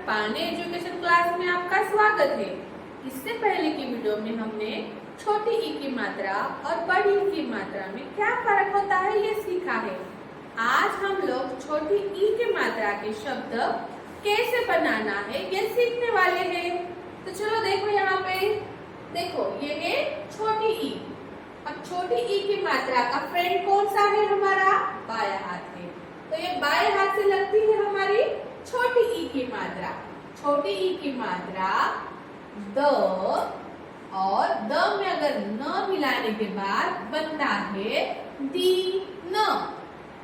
पाने education class में आपका स्वागत है। इससे पहले की वीडियो में हमने छोटी ई की मात्रा और बड़ी ई की मात्रा में क्या फर्क होता है ये सीखा है। आज हम लोग छोटी ई की मात्रा के शब्द कैसे बनाना है ये सीखने वाले हैं। तो चलो देखो यहाँ पे, देखो ये है छोटी ई। अब छोटी ई की मात्रा का फ्रेंड कौन सा है? हमारा बायां हाथ है। तो ये बाएं हाथ से लगती है हमारी छोटी ई की मात्रा। छोटी ई की मात्रा द, और द में अगर न मिलाने के बाद बनता है दी न।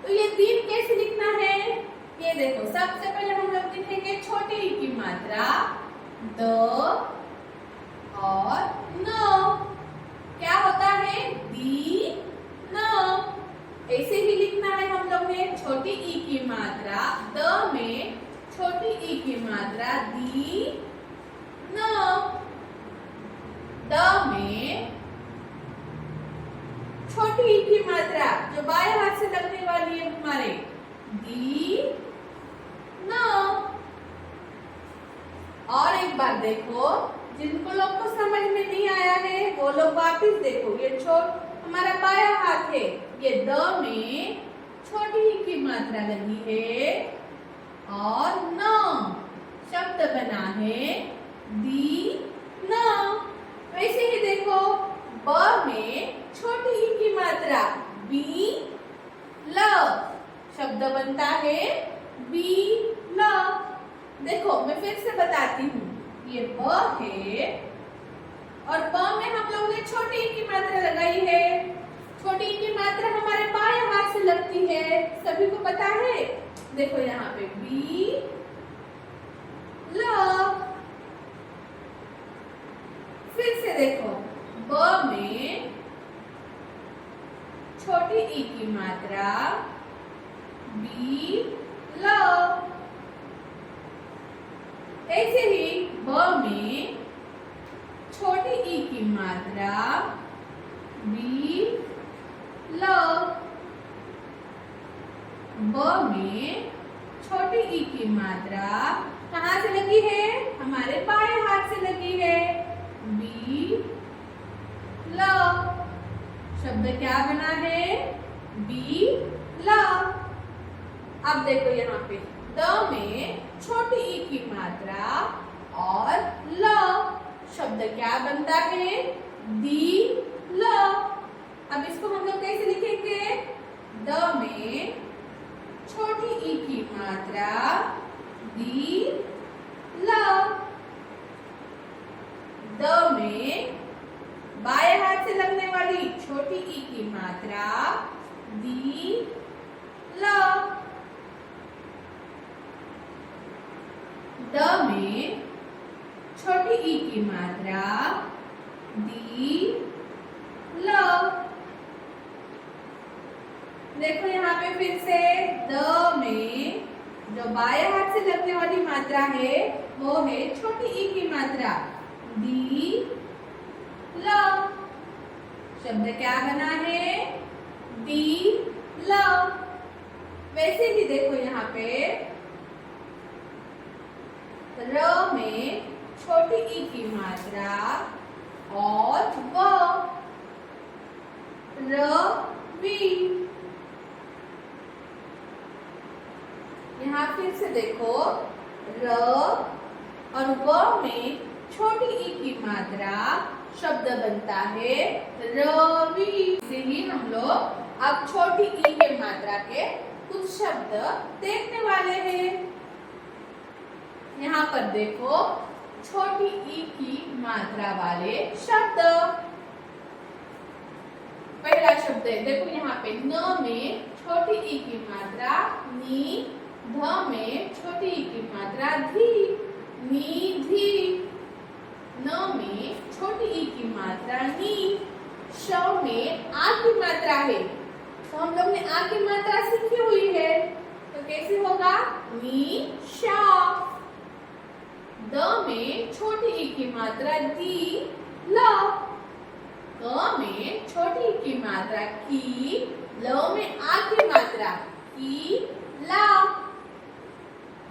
तो ये दीन कैसे लिखना है ये देखो। सबसे पहले हम लोग लिखेंगे छोटी ई की मात्रा द और न। क्या होता है? दी न। ऐसे ही लिखना है हम लोग ने छोटी ई की मात्रा द में छोटी ई की मात्रा दी न। द में छोटी ई की मात्रा जो बाएं हाथ से लगने वाली है हमारे दी न। और एक बार देखो, जिनको लोग को समझ में नहीं आया है वो लोग वापिस देखो। ये हमारा बायां हाथ है, ये द में छोटी ई की मात्रा लगी है और न शब्द बना है दी न। वैसे ही देखो, ब में छोटी ई की मात्रा बी ल शब्द बनता है बी ल। देखो मैं फिर से बताती हूँ, ये ब है और ब में हम लोग ने छोटी ई की मात्रा लगाई है। छोटी ई की मात्रा हमारे बाएं हाथ से लगती है, सभी को पता है। देखो यहाँ पे बी ल। फिर से देखो, ब में छोटी ई की मात्रा बी ल। ऐसे ही ब में छोटी ई की मात्रा बी ल। ब में छोटी ई की मात्रा कहाँ से लगी है? हमारे बाएं हाथ से लगी है बी ल। शब्द क्या बना है? B L. अब देखो यहाँ पे द में छोटी ई की मात्रा और ल शब्द क्या बनता है? दी ल। अब इसको हम लोग कैसे लिखेंगे? द में छोटी ई की मात्रा दी ल। द में बाएं हाथ से लगने वाली छोटी ई की मात्रा दी ल। द में छोटी ई की मात्रा दी ल। देखो यहाँ पे फिर से द में जो बाएं हाथ से लगने वाली मात्रा है वो है छोटी ई की मात्रा दी ल। शब्द क्या बना है? दी ल। वैसे ही देखो यहाँ पे र में छोटी ई की मात्रा और व र वी। यहाँ फिर से देखो, र और व में छोटी ई की मात्रा शब्द बनता है रवि। इसे ही हम लोग अब छोटी ई के मात्रा के कुछ शब्द देखने वाले हैं। यहाँ पर देखो छोटी ई की मात्रा वाले शब्द। पहला शब्द है, देखो यहाँ पे न में छोटी ई की मात्रा नी। ध में छोटी ई की मात्रा धी निधि। न में छोटी ई की मात्रा नी। श में आ की मात्रा है, तो हम लोग ने आ की मात्रा सीखी हुई है, तो कैसे होगा? नी शा। द में छोटी ई की मात्रा दी ल। क में छोटी ई की मात्रा की। ल में आ की मात्रा की ला।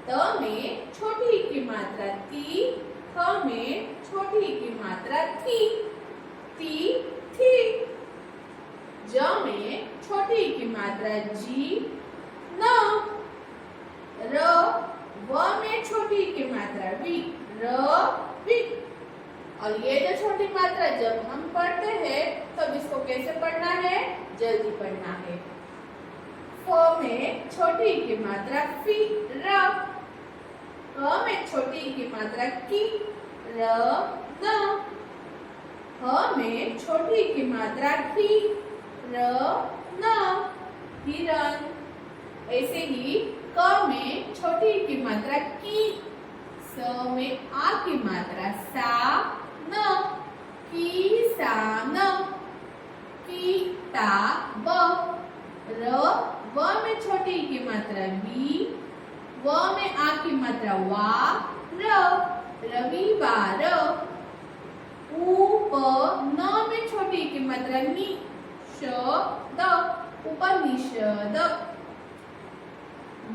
त में छोटी ई की मात्रा ती, थ में छोटी ई की मात्रा थी, ती थी। ज में छोटी ई की मात्रा जी, न। र व में छोटी ई की मात्रा वी, र वी। और ये जो छोटी मात्रा जब हम पढ़ते हैं तब इसको कैसे पढ़ना है, जल्दी पढ़ना है। फ में छोटी ई की मात्रा फी, र। क में छोटी ई की मात्रा की, र न। ह में छोटी ई की मात्रा ही, र न, हिरन। ऐसे ही क में छोटी ई की मात्रा की, स में आ की मात्रा सा, न, की सा न, की ता ब। र व में छोटी ई की मात्रा वी, व में आ की मात्रा वा, र, रविवार। उ प न में छोटी ई की मात्रा नि, श द, उपनिषद।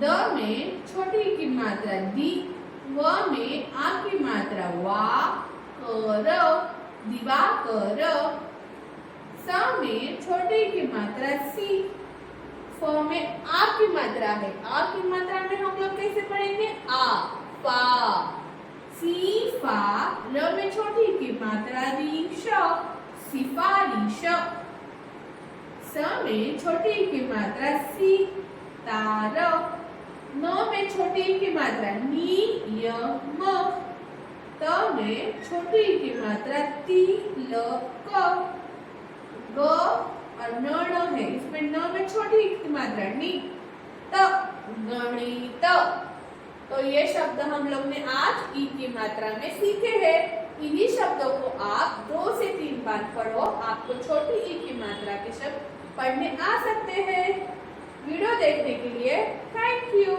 द में छोटी ई की मात्रा दी, व में आ की मात्रा वा, कर, दिवाकर। स में छोटी ई की मात्रा सी, फ में आ की मात्रा है, आ की मात्रा में हम लोग कैसे पढ़ेंगे, आ, फा, सी फा। र में छोटी ई की मात्रा री, श, सिफारिश। स में छोटी ई की मात्रा सी, तार। न में छोटी ई की मात्रा नी, य, म। त में छोटी ई की मात्रा ती, ल, क। ग और न है, इसमें न में छोटी ई की मात्रा नी, त, गणित। तो ये शब्द हम लोग ने आज ई की मात्रा में सीखे हैं। इन्हीं शब्दों को आप 2 से 3 बार पढ़ो, आपको छोटी ई की मात्रा के शब्द पढ़ने आ सकते हैं। वीडियो देखने के लिए थैंक यू।